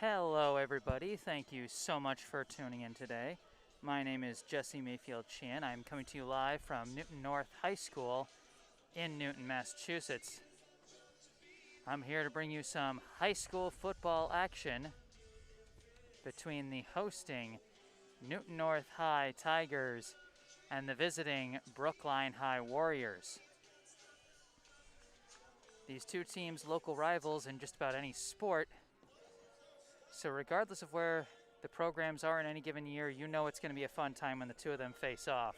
Hello everybody, thank you so much for tuning in today. My name is Jesse Mayfield-Sheehan. I'm coming to you live from Newton North High School in Newton, Massachusetts. I'm here to bring you some high school football action between the hosting Newton North High Tigers and the visiting Brookline High Warriors. These two teams, local rivals in just about any sport. So regardless of where the programs are in any given year, you know it's going to be a fun time when the two of them face off.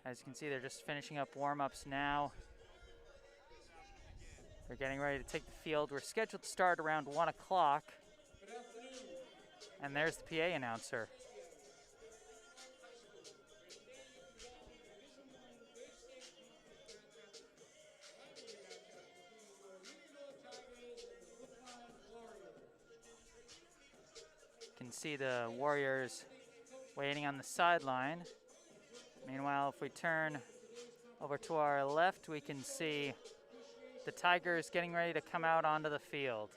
As you can see, they're just finishing up warm-ups now. They're getting ready to take the field. We're scheduled to start around 1 o'clock. And there's the PA announcer. You can see the Warriors waiting on the sideline. Meanwhile, if we turn over to our left, we can see the Tigers getting ready to come out onto the field.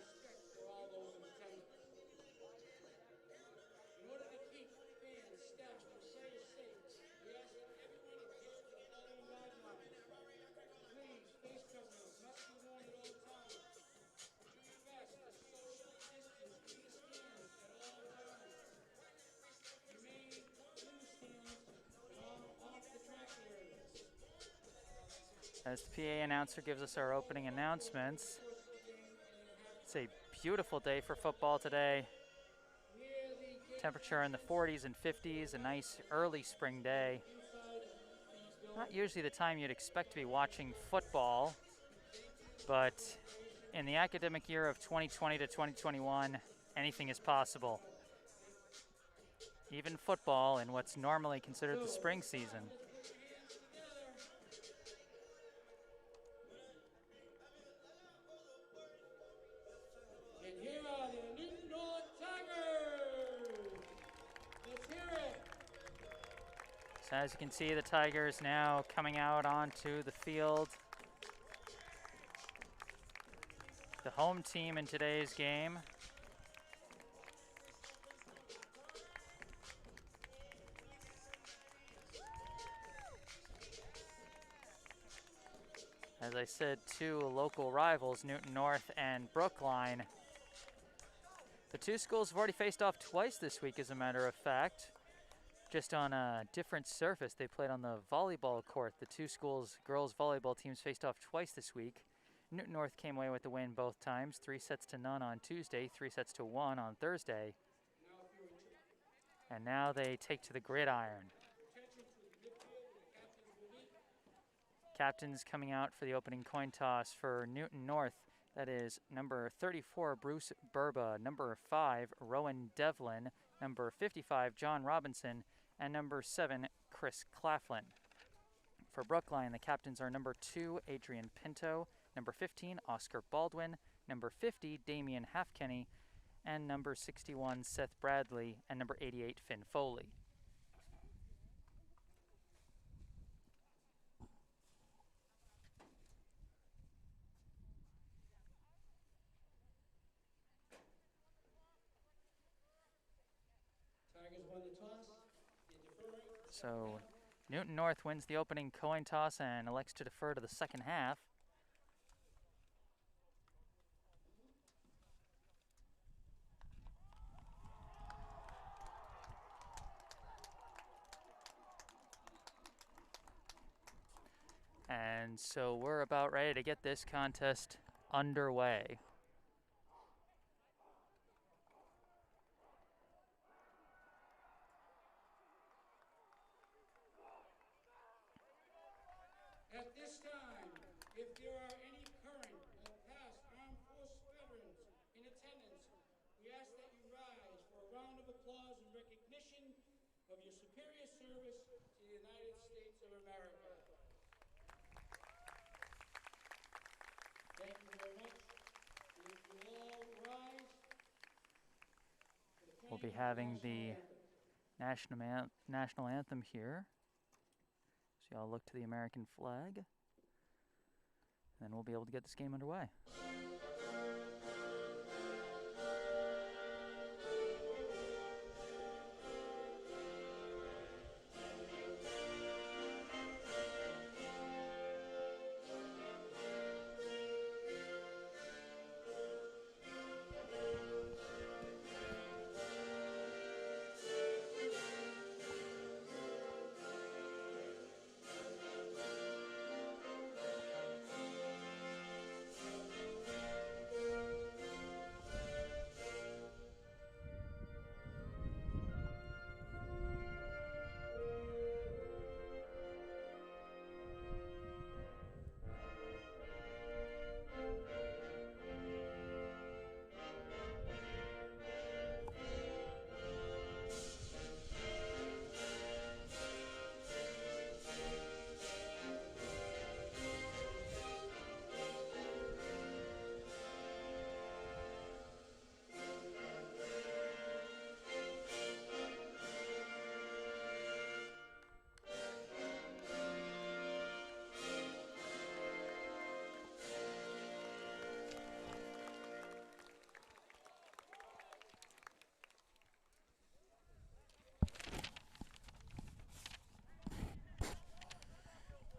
As the PA announcer gives us our opening announcements. It's a beautiful day for football today. Temperature in the 40s and 50s, a nice early spring day. Not usually the time you'd expect to be watching football, but in the academic year of 2020 to 2021, anything is possible. Even football in what's normally considered the spring season. So as you can see, the Tigers now coming out onto the field. The home team in today's game. As I said, two local rivals, Newton North and Brookline. The two schools have already faced off twice this week, as a matter of fact. Just on a different surface. They played on the volleyball court. The two schools' girls volleyball teams faced off twice this week. Newton North came away with the win both times, 3-0 on Tuesday, 3-1 on Thursday. And now they take to the gridiron. Captains coming out for the opening coin toss for Newton North. That is number 34, Bruce Burba, number 5, Rowan Devlin, number 55, John Robinson, and number 7, Chris Claflin. For Brookline, the captains are number 2, Adrian Pinto, number 15, Oscar Baldwin, number 50, Damian Halfkenny, and number 61, Seth Bradley, and number 88, Finn Foley. So Newton North wins the opening coin toss and elects to defer to the second half. And so we're about ready to get this contest underway. At this time, if there are any current or past armed force veterans in attendance, we ask that you rise for a round of applause in recognition of your superior service to the United States of America. Thank you very much. If you all rise. We'll be having the national anthem here. So y'all look to the American flag. And then we'll be able to get this game underway.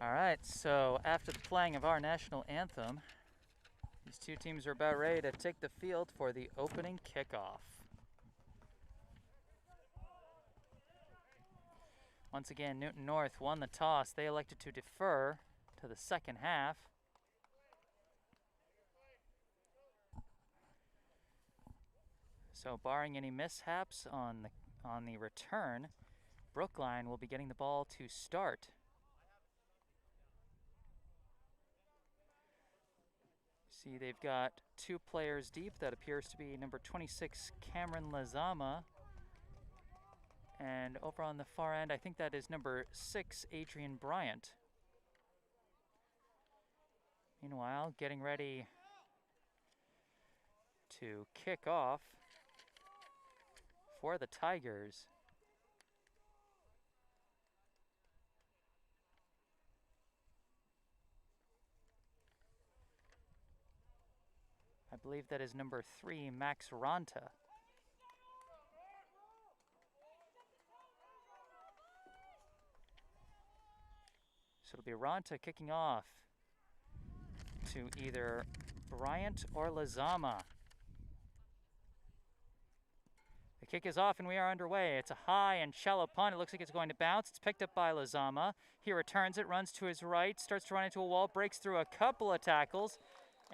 All right, so after the playing of our national anthem, these two teams are about ready to take the field for the opening kickoff. Once again, Newton North won the toss. They elected to defer to the second half. So barring any mishaps on the return, Brookline will be getting the ball to start. See, they've got two players deep. That appears to be number 26, Cameron Lazama. And over on the far end, I think that is number 6, Adrian Bryant. Meanwhile, getting ready to kick off for the Tigers. I believe that is number 3, Max Ranta. So it'll be Ranta kicking off to either Bryant or Lazama. The kick is off and we are underway. It's a high and shallow punt. It looks like it's going to bounce. It's picked up by Lazama. He returns it, runs to his right, starts to run into a wall, breaks through a couple of tackles,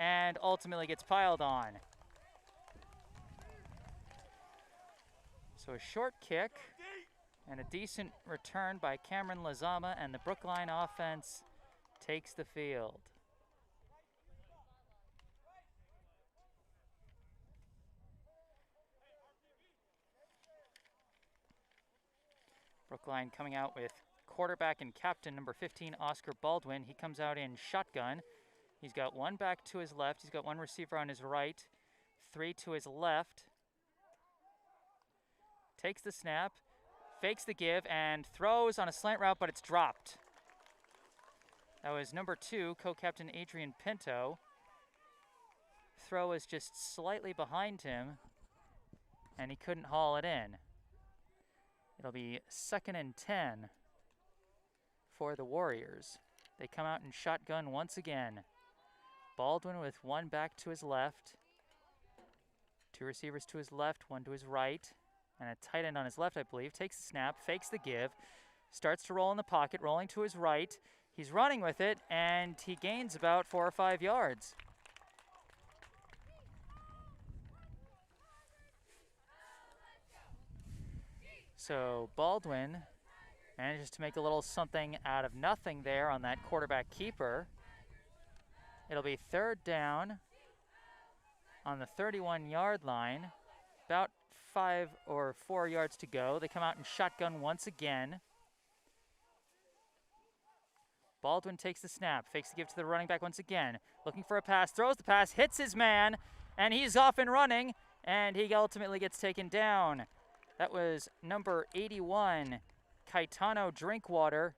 and ultimately gets piled on. So a short kick and a decent return by Cameron Lazama, and the Brookline offense takes the field. Brookline coming out with quarterback and captain number 15, Oscar Baldwin. He comes out in shotgun. He's got one back to his left. He's got one receiver on his right, 3 to his left. Takes the snap, fakes the give, and throws on a slant route, but it's dropped. That was number 2, co-captain Adrian Pinto. Throw is just slightly behind him, and he couldn't haul it in. It'll be 2nd and 10 for the Warriors. They come out in shotgun once again. Baldwin with one back to his left, 2 receivers to his left, 1 to his right, and a tight end on his left, I believe. Takes the snap, fakes the give, starts to roll in the pocket, rolling to his right. He's running with it, and he gains about 4 or 5 yards. So Baldwin manages to make a little something out of nothing there on that quarterback keeper. It'll be 3rd down on the 31-yard line. About 5 or 4 yards to go. They come out in shotgun once again. Baldwin takes the snap, fakes the give to the running back once again. Looking for a pass, throws the pass, hits his man, and he's off and running, and he ultimately gets taken down. That was number 81, Caetano Drinkwater,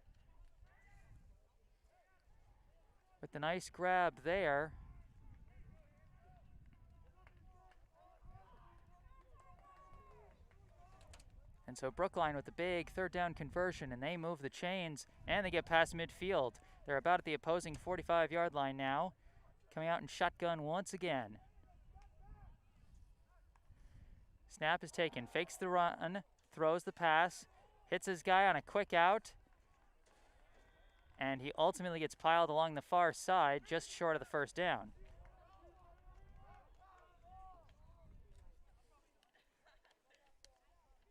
with the nice grab there. And so Brookline with the big 3rd down conversion, and they move the chains, and they get past midfield. They're about at the opposing 45-yard line now, coming out in shotgun once again. Snap is taken, fakes the run, throws the pass, hits his guy on a quick out, and he ultimately gets piled along the far side, just short of the 1st down.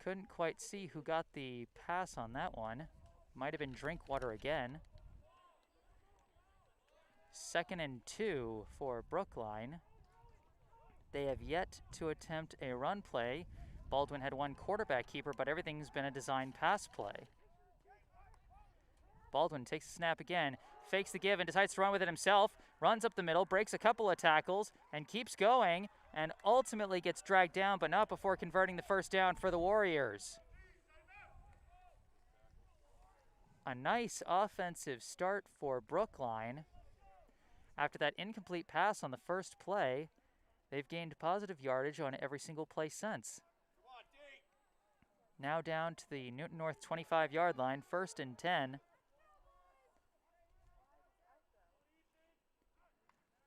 Couldn't quite see who got the pass on that one. Might have been Drinkwater again. 2nd and 2 for Brookline. They have yet to attempt a run play. Baldwin had one quarterback keeper, but everything's been a design pass play. Baldwin takes the snap again, fakes the give and decides to run with it himself, runs up the middle, breaks a couple of tackles, and keeps going, and ultimately gets dragged down, but not before converting the 1st down for the Warriors. A nice offensive start for Brookline. After that incomplete pass on the first play, they've gained positive yardage on every single play since. Now down to the Newton North 25-yard line, 1st and 10.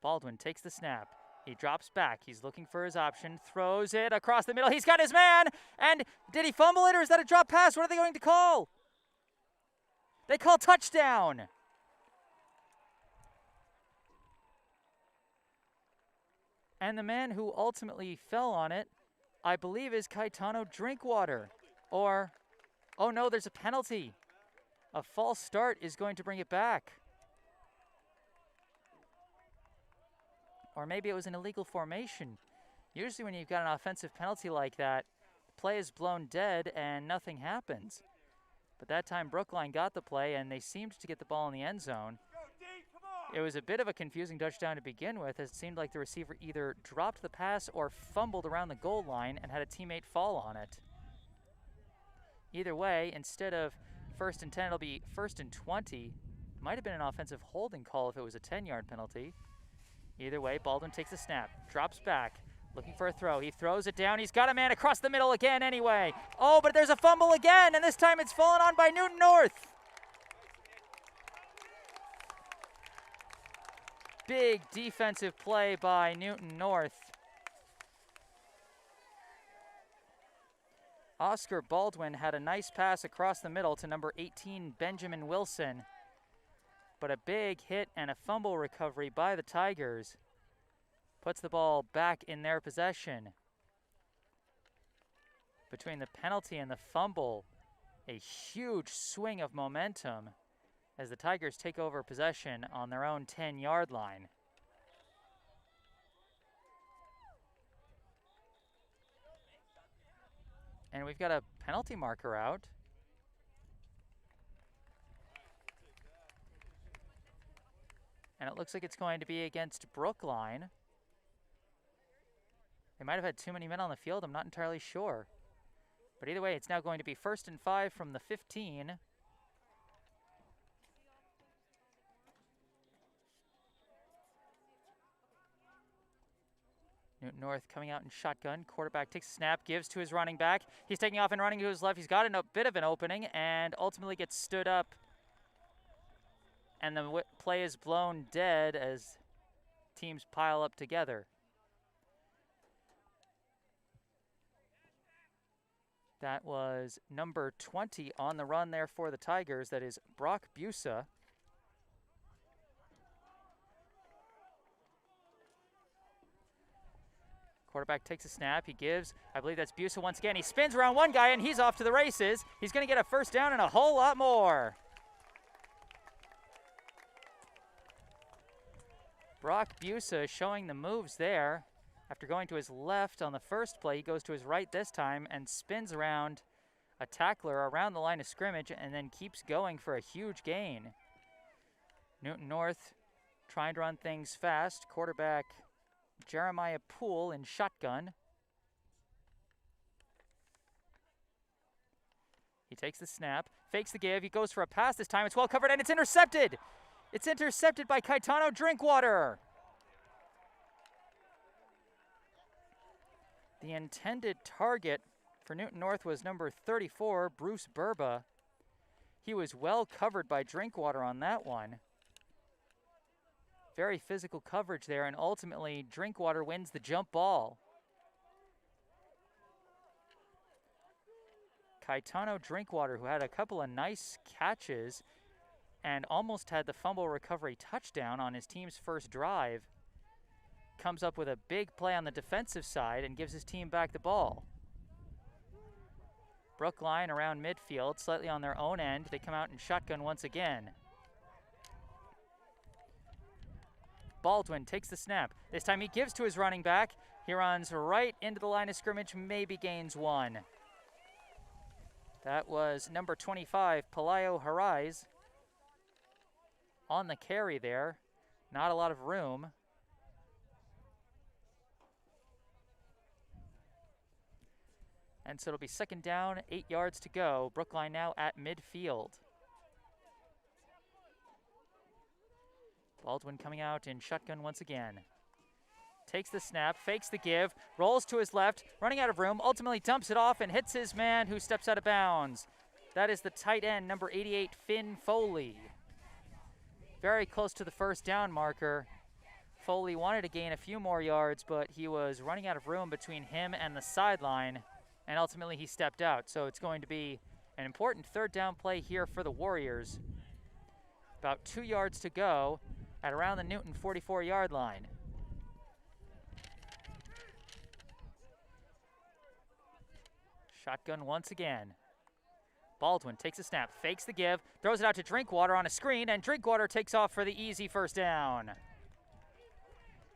Baldwin takes the snap. He drops back. He's looking for his option. Throws it across the middle. He's got his man. And did he fumble it or is that a drop pass? What are they going to call? They call touchdown. And the man who ultimately fell on it, I believe, is Caetano Drinkwater. Or, oh no, there's a penalty. A false start is going to bring it back. Or maybe it was an illegal formation. Usually when you've got an offensive penalty like that, play is blown dead and nothing happens. But that time Brookline got the play and they seemed to get the ball in the end zone. It was a bit of a confusing touchdown to begin with, as it seemed like the receiver either dropped the pass or fumbled around the goal line and had a teammate fall on it. Either way, instead of 1st and 10, it'll be 1st and 20. Might have been an offensive holding call if it was a 10-yard penalty. Either way, Baldwin takes a snap, drops back, looking for a throw. He throws it down. He's got a man across the middle again anyway. Oh, but there's a fumble again, and this time it's fallen on by Newton North. Big defensive play by Newton North. Oscar Baldwin had a nice pass across the middle to number 18, Benjamin Wilson. But a big hit and a fumble recovery by the Tigers puts the ball back in their possession. Between the penalty and the fumble, a huge swing of momentum as the Tigers take over possession on their own 10-yard line. And we've got a penalty marker out. And it looks like it's going to be against Brookline. They might have had too many men on the field. I'm not entirely sure. But either way, it's now going to be 1st and 5 from the 15. Newton North coming out in shotgun. Quarterback takes a snap, gives to his running back. He's taking off and running to his left. He's got a bit of an opening and ultimately gets stood up. And the play is blown dead as teams pile up together. That was number 20 on the run there for the Tigers. That is Brock Busa. Quarterback takes a snap. He gives, I believe that's Busa once again. He spins around one guy and he's off to the races. He's going to get a first down and a whole lot more. Brock Busa showing the moves there. After going to his left on the first play, he goes to his right this time and spins around a tackler around the line of scrimmage and then keeps going for a huge gain. Newton North trying to run things fast. Quarterback Jeremiah Poole in shotgun. He takes the snap, fakes the give. He goes for a pass this time. It's well covered and it's intercepted. It's intercepted by Caetano Drinkwater. The intended target for Newton North was number 34, Bruce Burba. He was well covered by Drinkwater on that one. Very physical coverage there, and ultimately Drinkwater wins the jump ball. Caetano Drinkwater, who had a couple of nice catches and almost had the fumble recovery touchdown on his team's first drive, comes up with a big play on the defensive side and gives his team back the ball. Brookline around midfield, slightly on their own end. They come out in shotgun once again. Baldwin takes the snap. This time he gives to his running back. He runs right into the line of scrimmage, maybe gains one. That was number 25, Pelayo Harais, on the carry there. Not a lot of room. And so it'll be 2nd down, 8 yards to go. Brookline now at midfield. Baldwin coming out in shotgun once again. Takes the snap, fakes the give, rolls to his left, running out of room, ultimately dumps it off and hits his man who steps out of bounds. That is the tight end, number 88, Finn Foley. Very close to the first down marker Foley wanted to gain a few more yards, but he was running out of room between him and the sideline, and ultimately he stepped out. So it's going to be an important third down play here for the Warriors. About 2 yards to go at around the Newton 44-yard line. Shotgun once again. Baldwin takes a snap, fakes the give, throws it out to Drinkwater on a screen, and Drinkwater takes off for the easy first down.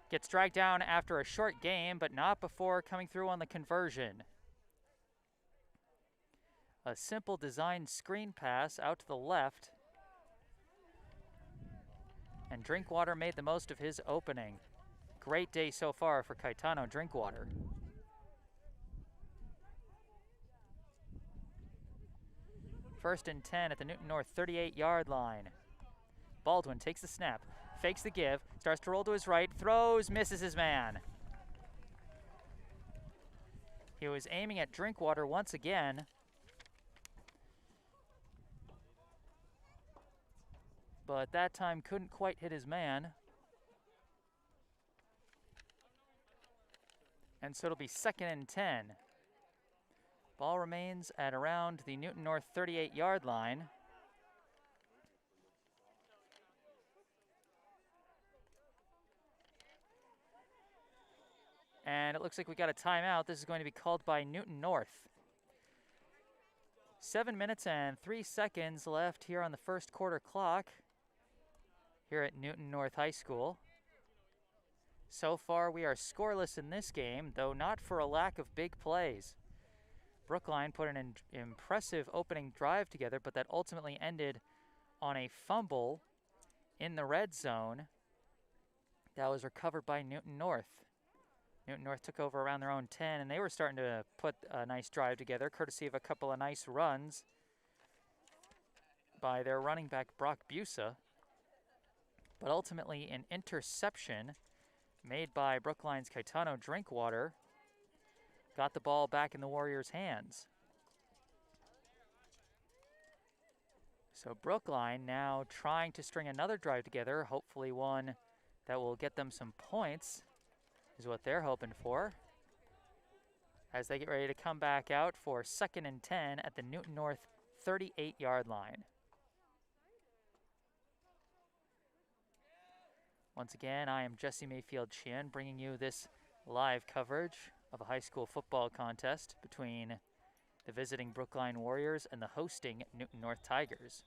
Gets dragged down after a short game, but not before coming through on the conversion. A simple design screen pass out to the left, and Drinkwater made the most of his opening. Great day so far for Caetano Drinkwater. First and 10 at the Newton North 38-yard line. Baldwin takes the snap, fakes the give, starts to roll to his right, throws, misses his man. He was aiming at Drinkwater once again. But that time couldn't quite hit his man. And so it'll be 2nd and 10. Ball remains at around the Newton North 38-yard line. And it looks like we got a timeout. This is going to be called by Newton North. 7 minutes and 3 seconds left here on the first quarter clock here at Newton North High School. So far we are scoreless in this game, though not for a lack of big plays. Brookline put an impressive opening drive together, but that ultimately ended on a fumble in the red zone that was recovered by Newton North. Newton North took over around their own 10, and they were starting to put a nice drive together, courtesy of a couple of nice runs by their running back, Brock Busa. But ultimately, an interception made by Brookline's Caetano Drinkwater got the ball back in the Warriors' hands. So Brookline now trying to string another drive together, hopefully one that will get them some points is what they're hoping for, as they get ready to come back out for 2nd and 10 at the Newton North 38-yard line. Once again, I am Jesse Mayfield-Sheehan, bringing you this live coverage of a high school football contest between the visiting Brookline Warriors and the hosting Newton North Tigers.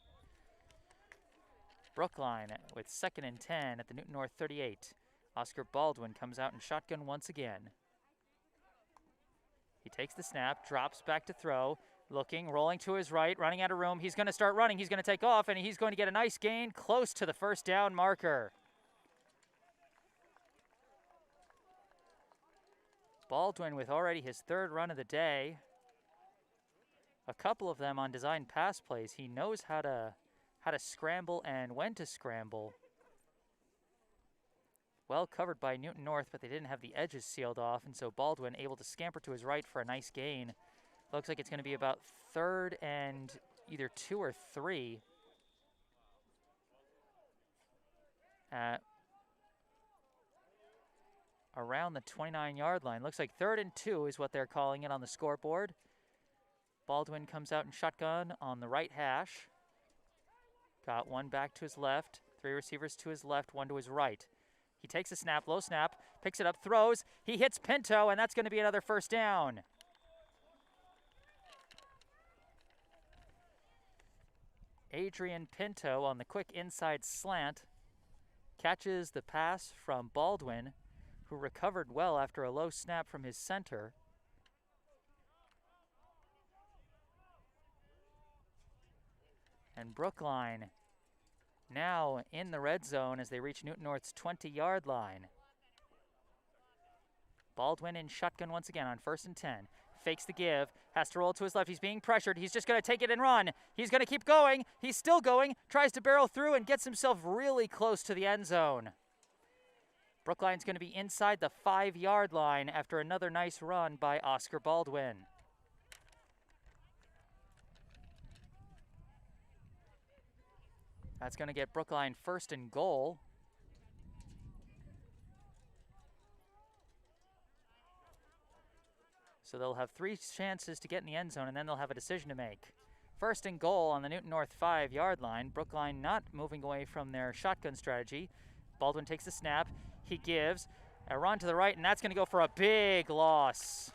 Brookline with 2nd and 10 at the Newton North 38. Oscar Baldwin comes out in shotgun once again. He takes the snap, drops back to throw, looking, rolling to his right, running out of room. He's going to start running. He's going to take off, and he's going to get a nice gain close to the first down marker. Baldwin with already his 3rd run of the day. A couple of them on design pass plays. He knows how to scramble and when to scramble. Well covered by Newton North, but they didn't have the edges sealed off, and so Baldwin able to scamper to his right for a nice gain. Looks like it's going to be about 3rd and either 2 or 3 at around the 29-yard line. Looks like 3rd and 2 is what they're calling it on the scoreboard. Baldwin comes out in shotgun on the right hash. Got one back to his left, 3 receivers to his left, 1 to his right. He takes a snap, low snap, picks it up, throws. He hits Pinto, and that's going to be another first down. Adrian Pinto on the quick inside slant catches the pass from Baldwin, who recovered well after a low snap from his center. And Brookline now in the red zone as they reach Newton North's 20-yard line. Baldwin in shotgun once again on 1st and 10. Fakes the give, has to roll to his left. He's being pressured. He's just going to take it and run. He's going to keep going. He's still going, tries to barrel through and gets himself really close to the end zone. Brookline's going to be inside the 5-yard line after another nice run by Oscar Baldwin. That's going to get Brookline 1st and goal. So they'll have 3 chances to get in the end zone, and then they'll have a decision to make. First and goal on the Newton North 5-yard line. Brookline not moving away from their shotgun strategy. Baldwin takes the snap. He gives a run to the right, and that's going to go for a big loss.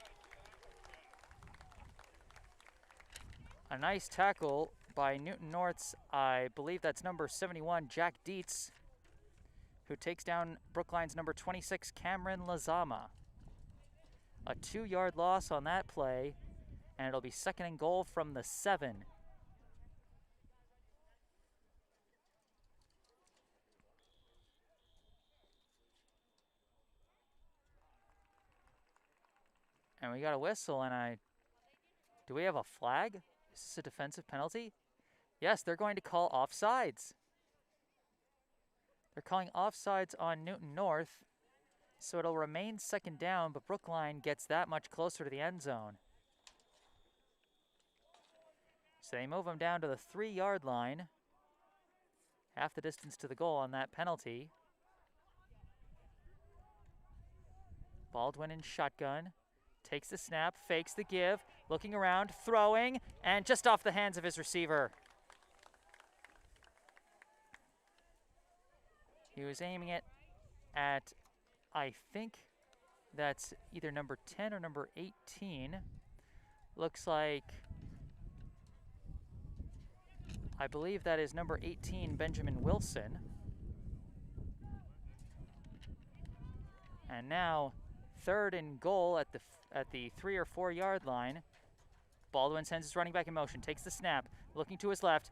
A nice tackle by Newton North's, I believe that's number 71, Jack Dietz, who takes down Brookline's number 26, Cameron Lazama. A 2-yard loss on that play, and it'll be second and goal from the 7. And we got a whistle, and do we have a flag? Is this a defensive penalty? Yes, they're going to call offsides. They're calling offsides on Newton North, so it'll remain second down, but Brookline gets that much closer to the end zone. So they move them down to the 3-yard line, half the distance to the goal on that penalty. Baldwin in shotgun, takes the snap, fakes the give, looking around, throwing, and just off the hands of his receiver. He was aiming it at, I think that's either number 10 or number 18. Looks like, I believe that is number 18, Benjamin Wilson. And now, third and goal at the 3 or 4 yard line. Baldwin sends his running back in motion, takes the snap, looking to his left.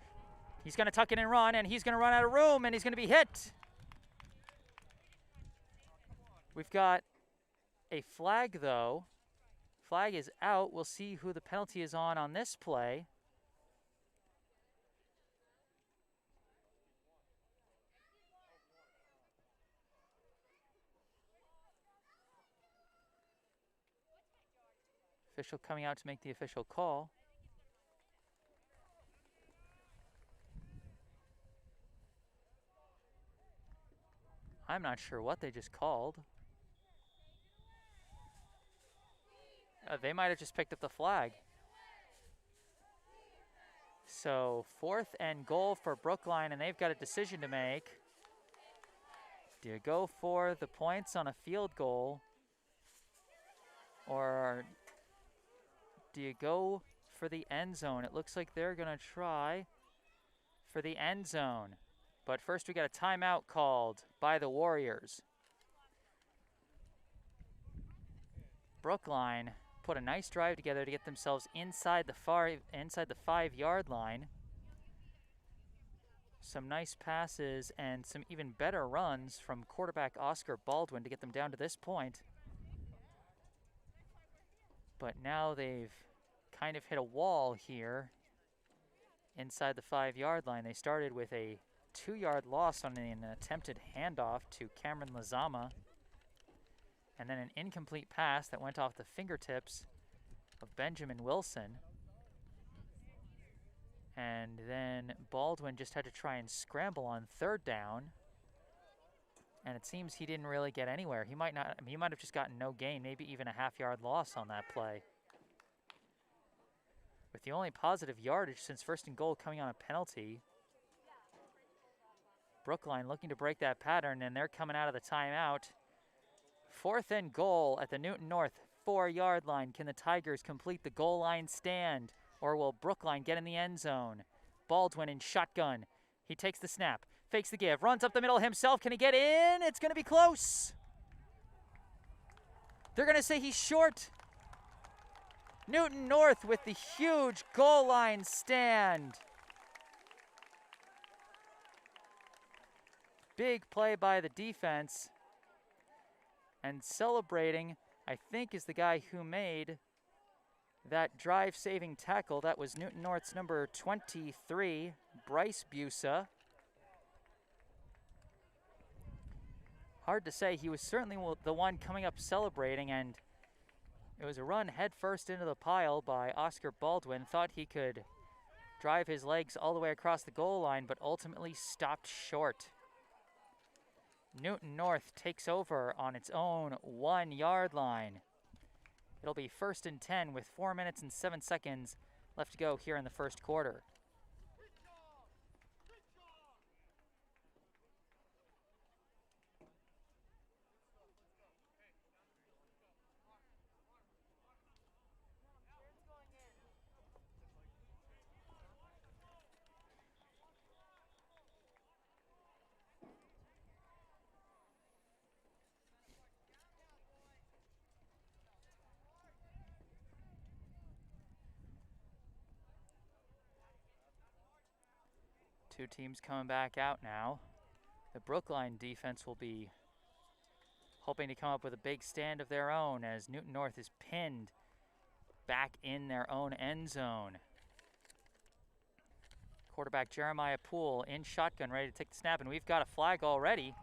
He's going to tuck it and run, and he's going to run out of room, and he's going to be hit. We've got a flag, though. Flag is out. We'll see who the penalty is on this play. Official coming out to make the official call. I'm not sure what they just called. They might have just picked up the flag. So 4th and goal for Brookline, and they've got a decision to make. Do you go for the points on a field goal, or do you go for the end zone? It looks like they're going to try for the end zone. But first we got a timeout called by the Warriors. Brookline put a nice drive together to get themselves inside the 5-yard line. Some nice passes and some even better runs from quarterback Oscar Baldwin to get them down to this point. But now they've kind of hit a wall here inside the 5-yard line. They started with a 2-yard loss on an attempted handoff to Cameron Lazama, and then an incomplete pass that went off the fingertips of Benjamin Wilson. And then Baldwin just had to try and scramble on 3rd down, and it seems he didn't really get anywhere. He might have just gotten no gain, maybe even a half-yard loss on that play. With the only positive yardage since 1st and goal coming on a penalty, Brookline looking to break that pattern, and they're coming out of the timeout. 4th and goal at the Newton North 4-yard line. Can the Tigers complete the goal line stand, or will Brookline get in the end zone? Baldwin in shotgun. He takes the snap, fakes the give, runs up the middle himself. Can he get in? It's going to be close. They're going to say he's short. Newton North with the huge goal line stand. Big play by the defense. And celebrating, I think, is the guy who made that drive-saving tackle. That was Newton North's number 23, Bryce Busa. Hard to say. He was certainly the one coming up celebrating, and it was a run headfirst into the pile by Oscar Baldwin. Thought he could drive his legs all the way across the goal line, but ultimately stopped short. Newton North takes over on its own 1-yard line. It'll be 1st and 10 with 4 minutes and 7 seconds left to go here in the first quarter. Two teams coming back out now. The Brookline defense will be hoping to come up with a big stand of their own as Newton North is pinned back in their own end zone. Quarterback Jeremiah Poole in shotgun, ready to take the snap, and we've got a flag already.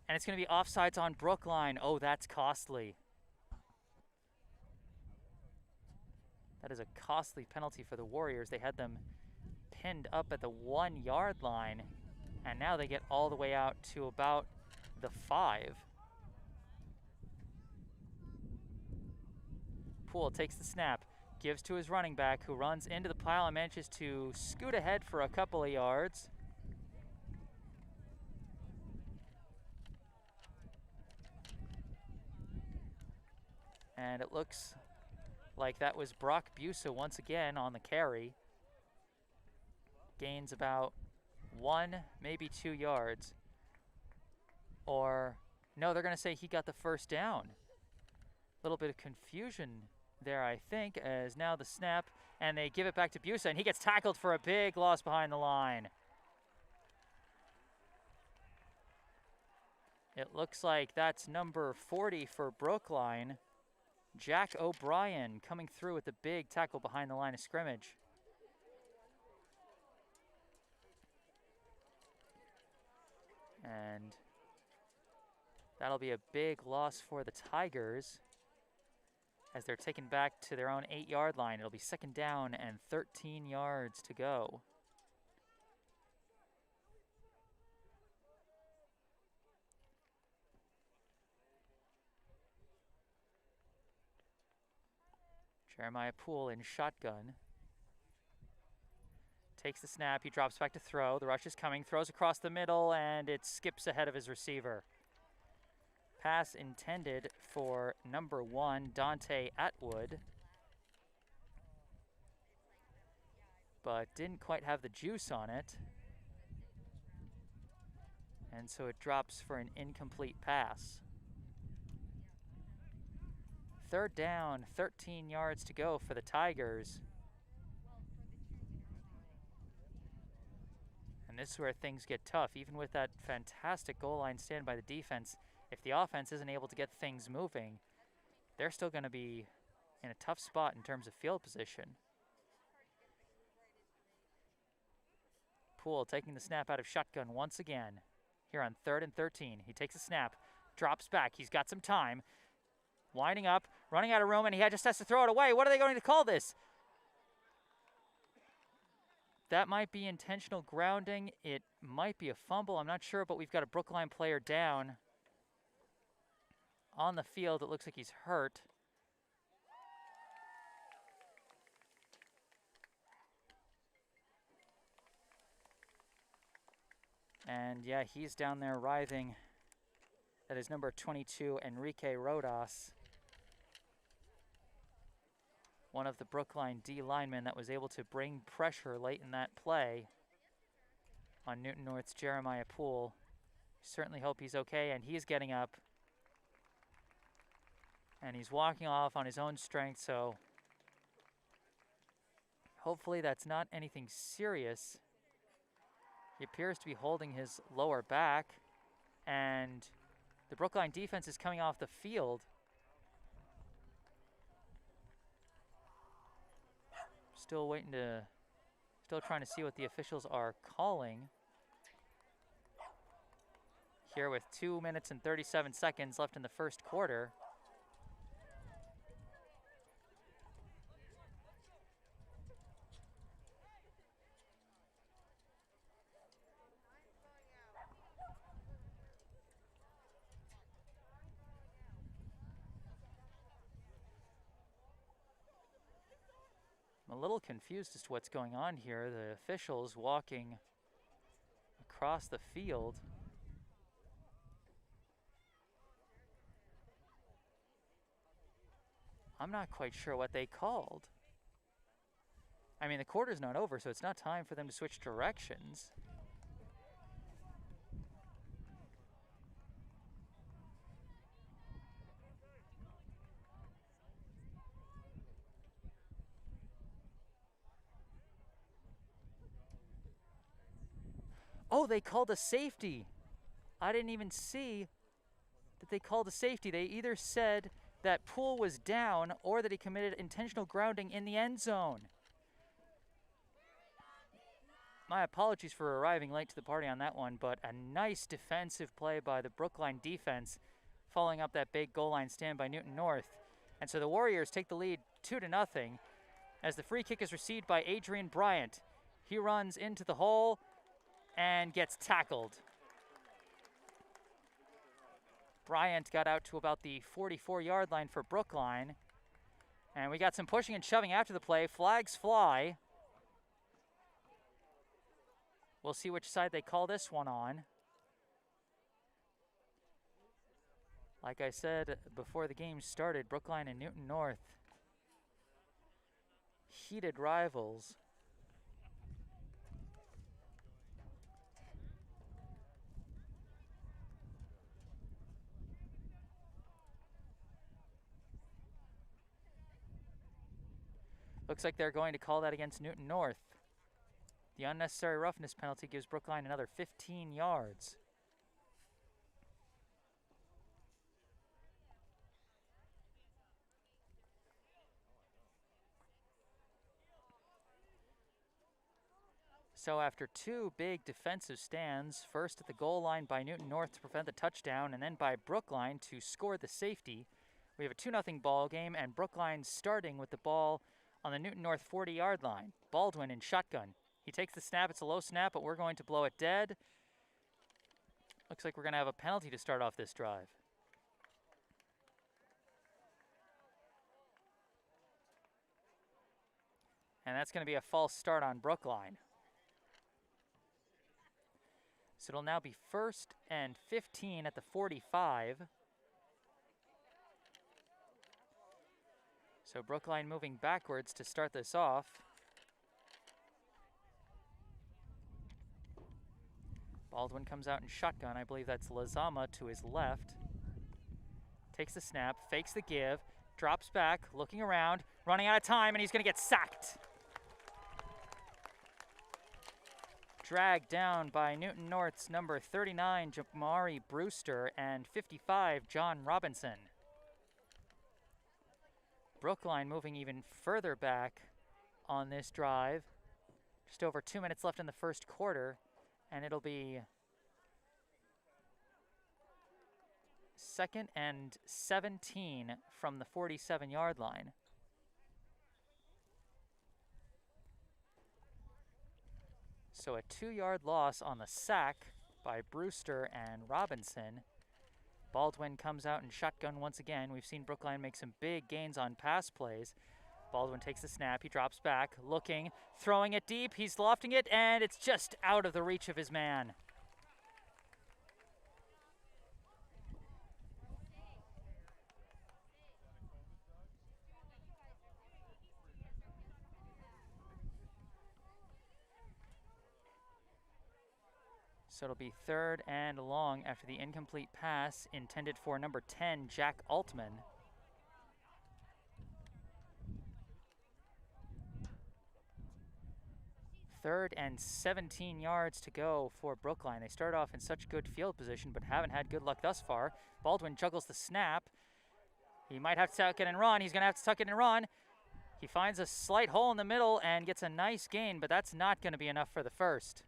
And it's going to be offsides on Brookline. Oh, that's costly. That is a costly penalty for the Warriors. They had them pinned up at the 1-yard line, and now they get all the way out to about the 5. Poole takes the snap, gives to his running back, who runs into the pile and manages to scoot ahead for a couple of yards. And it looks like that was Brock Busa once again on the carry. Gains about 1, maybe 2 yards. Or, no, they're going to say he got the first down. A little bit of confusion there, I think, as now the snap, and they give it back to Busa, and he gets tackled for a big loss behind the line. It looks like that's number 40 for Brookline. Jack O'Brien coming through with the big tackle behind the line of scrimmage. And that'll be a big loss for the Tigers as they're taken back to their own 8-yard line. It'll be 2nd down and 13 yards to go. Jeremiah Poole in shotgun. Takes the snap, he drops back to throw. The rush is coming, throws across the middle, and it skips ahead of his receiver. Pass intended for number 1, Dante Atwood. But didn't quite have the juice on it. And so it drops for an incomplete pass. 3rd down, 13 yards to go for the Tigers. And this is where things get tough. Even with that fantastic goal line stand by the defense, if the offense isn't able to get things moving, they're still going to be in a tough spot in terms of field position. Poole taking the snap out of shotgun once again. Here on 3rd and 13. He takes a snap, drops back. He's got some time. Winding up, running out of room, and he just has to throw it away. What are they going to call this? That might be intentional grounding. It might be a fumble. I'm not sure, but we've got a Brookline player down on the field. It looks like he's hurt. And yeah, he's down there writhing. That is number 22, Enrique Rodas. One of the Brookline D linemen that was able to bring pressure late in that play on Newton North's Jeremiah Poole. Certainly hope he's okay, and he's getting up. And he's walking off on his own strength, so hopefully that's not anything serious. He appears to be holding his lower back, and the Brookline defense is coming off the field. Still trying to see what the officials are calling. Here with 2 minutes and 37 seconds left in the first quarter. a little confused as to what's going on here. The officials walking across the field. I'm not quite sure what they called. I mean, the quarter's not over, so it's not time for them to switch directions. Oh, they called a safety. I didn't even see that they called a safety. They either said that Poole was down or that he committed intentional grounding in the end zone. My apologies for arriving late to the party on that one, but a nice defensive play by the Brookline defense following up that big goal line stand by Newton North. And so the Warriors take the lead 2-0 as the free kick is received by Adrian Bryant. He runs into the hole and gets tackled. Bryant got out to about the 44-yard line for Brookline. And we got some pushing and shoving after the play. Flags fly. We'll see which side they call this one on. Like I said before the game started, Brookline and Newton North, heated rivals. Looks like they're going to call that against Newton North. The unnecessary roughness penalty gives Brookline another 15 yards. So after two big defensive stands, first at the goal line by Newton North to prevent the touchdown, and then by Brookline to score the safety, we have a 2-0 ball game, and Brookline starting with the ball on the Newton North 40-yard line. Baldwin in shotgun. He takes the snap. It's a low snap, but we're going to blow it dead. Looks like we're going to have a penalty to start off this drive. And that's going to be a false start on Brookline. So it'll now be 1st and 15 at the 45. So Brookline moving backwards to start this off. Baldwin comes out in shotgun. I believe that's Lazama to his left. Takes the snap, fakes the give, drops back, looking around, running out of time, and he's going to get sacked. Dragged down by Newton North's number 39, Jamari Brewster, and 55, John Robinson. Brookline moving even further back on this drive. Just over 2 minutes left in the first quarter, and it'll be 2nd and 17 from the 47-yard line. So a 2-yard loss on the sack by Brewster and Robinson. Baldwin comes out in shotgun once again. We've seen Brookline make some big gains on pass plays. Baldwin takes the snap. He drops back, looking, throwing it deep. He's lofting it, and it's just out of the reach of his man. So it'll be 3rd and long after the incomplete pass intended for number 10, Jack Altman. Third and 17 yards to go for Brookline. They start off in such good field position, but haven't had good luck thus far. Baldwin juggles the snap. He might have to tuck it and run. He's going to have to tuck it and run. He finds a slight hole in the middle and gets a nice gain, but that's not going to be enough for the first.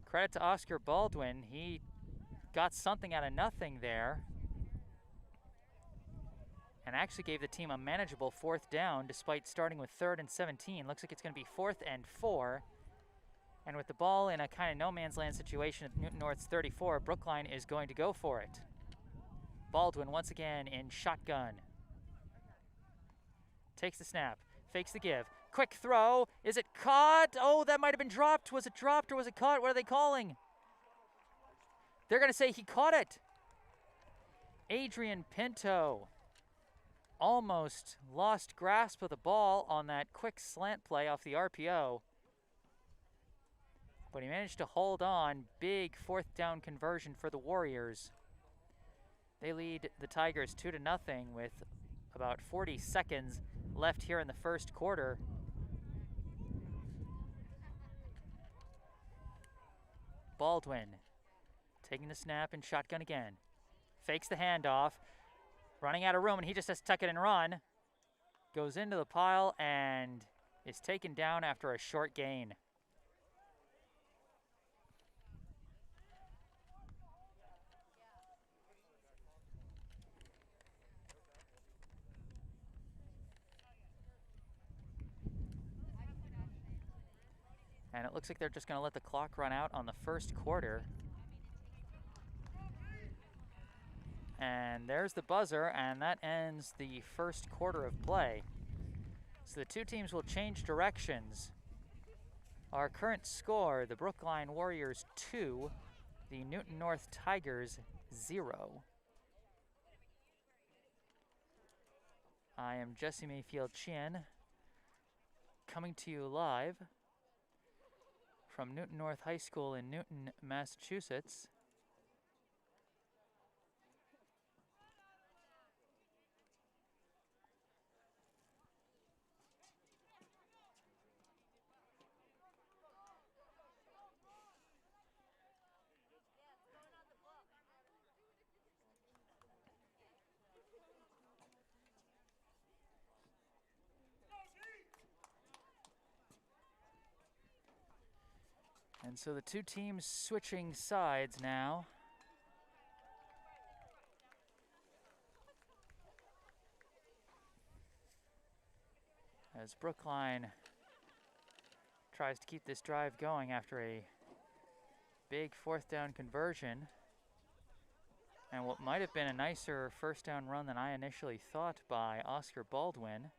Credit to Oscar Baldwin. He got something out of nothing there and actually gave the team a manageable 4th down despite starting with 3rd and 17. Looks like it's going to be 4th and 4. And with the ball in a kind of no man's land situation at Newton North's 34, Brookline is going to go for it. Baldwin once again in shotgun. Takes the snap, fakes the give. Quick throw. Is it caught? Oh, that might have been dropped. Was it dropped or was it caught? What are they calling? They're going to say he caught it. Adrian Pinto almost lost grasp of the ball on that quick slant play off the RPO. But he managed to hold on. Big fourth down conversion for the Warriors. They lead the Tigers 2-0 with about 40 seconds left here in the first quarter. Baldwin taking the snap and shotgun again. Fakes the handoff. Running out of room, and he just has to tuck it and run. Goes into the pile and is taken down after a short gain. And it looks like they're just going to let the clock run out on the first quarter. And there's the buzzer, and that ends the first quarter of play. So the two teams will change directions. Our current score, the Brookline Warriors 2, the Newton North Tigers 0. I am Jesse Mayfield-Sheehan, coming to you live from Newton North High School in Newton, Massachusetts. And so the two teams switching sides now. As Brookline tries to keep this drive going after a big fourth down conversion. And what might have been a nicer first down run than I initially thought by Oscar Baldwin.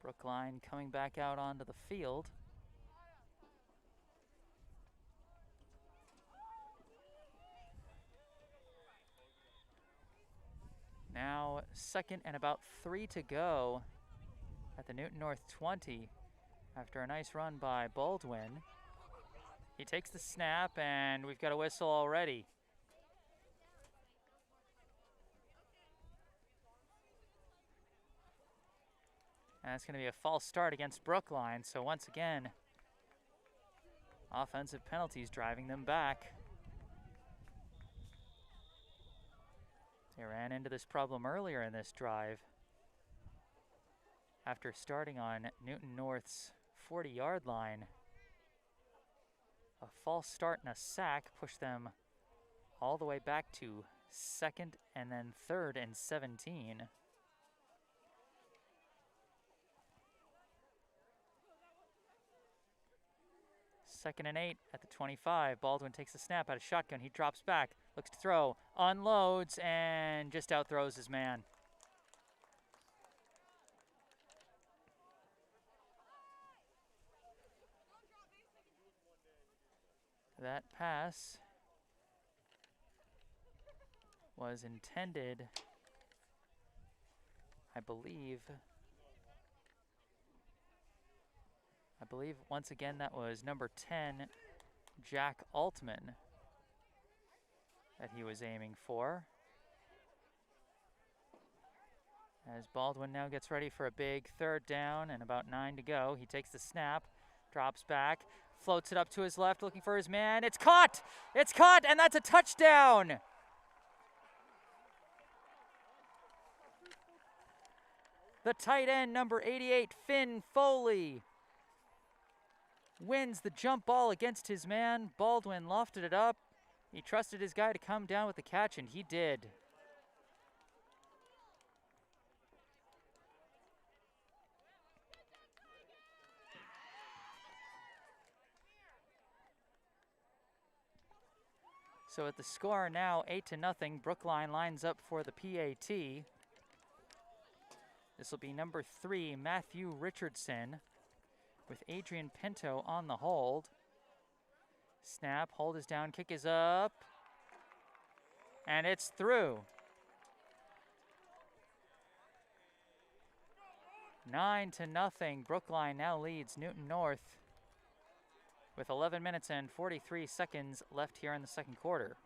Brookline coming back out onto the field. Now 2nd and about 3 to go at the Newton North 20 after a nice run by Baldwin. He takes the snap and we've got a whistle already. And it's going to be a false start against Brookline, so once again, offensive penalties driving them back. They ran into this problem earlier in this drive. After starting on Newton North's 40-yard line, a false start and a sack pushed them all the way back to 2nd and then 3rd and 17. Second and 8 at the 25. Baldwin takes the snap out of shotgun. He drops back, looks to throw, unloads, and just outthrows his man. That pass was intended, I believe once again that was number 10, Jack Altman, that he was aiming for. As Baldwin now gets ready for a big 3rd down and about 9 to go, he takes the snap, drops back, floats it up to his left, looking for his man. It's caught! It's caught, and that's a touchdown! The tight end, number 88, Finn Foley, wins the jump ball against his man. Baldwin lofted it up, He trusted his guy to come down with the catch, and he did. So at the score now 8-0, Brookline lines up for the PAT. This will be number 3, Matthew Richardson, with Adrian Pinto on the hold. Snap, hold is down, kick is up, and it's through. 9-0, Brookline now leads Newton North with 11 minutes and 43 seconds left here in the second quarter.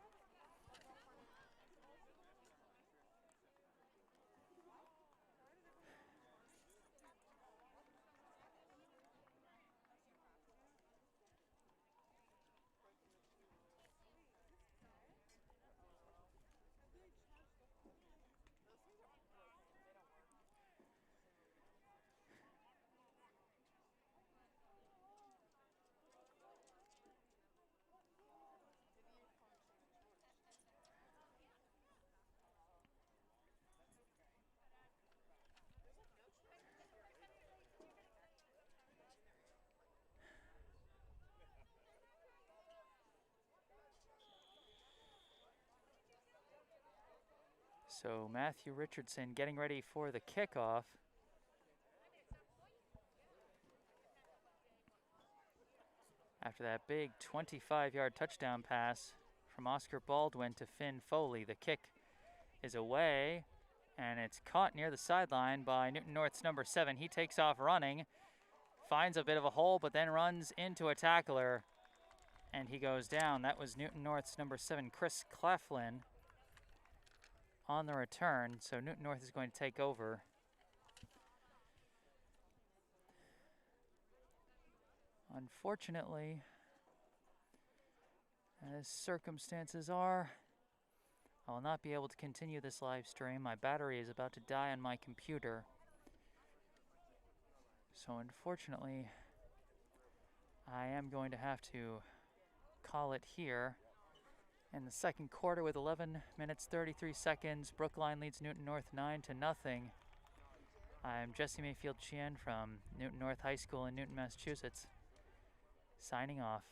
So Matthew Richardson getting ready for the kickoff. After that big 25-yard touchdown pass from Oscar Baldwin to Finn Foley, the kick is away, and it's caught near the sideline by Newton North's number 7. He takes off running, finds a bit of a hole, but then runs into a tackler, and he goes down. That was Newton North's number 7, Chris Cleflin, on the return, so Newton North is going to take over. Unfortunately, as circumstances are, I will not be able to continue this live stream. My battery is about to die on my computer. So unfortunately, I am going to have to call it here. In the second quarter with 11 minutes 33 seconds, Brookline leads Newton North 9-0. I'm Jesse Mayfield-Sheehan from Newton North High School in Newton, Massachusetts, signing off.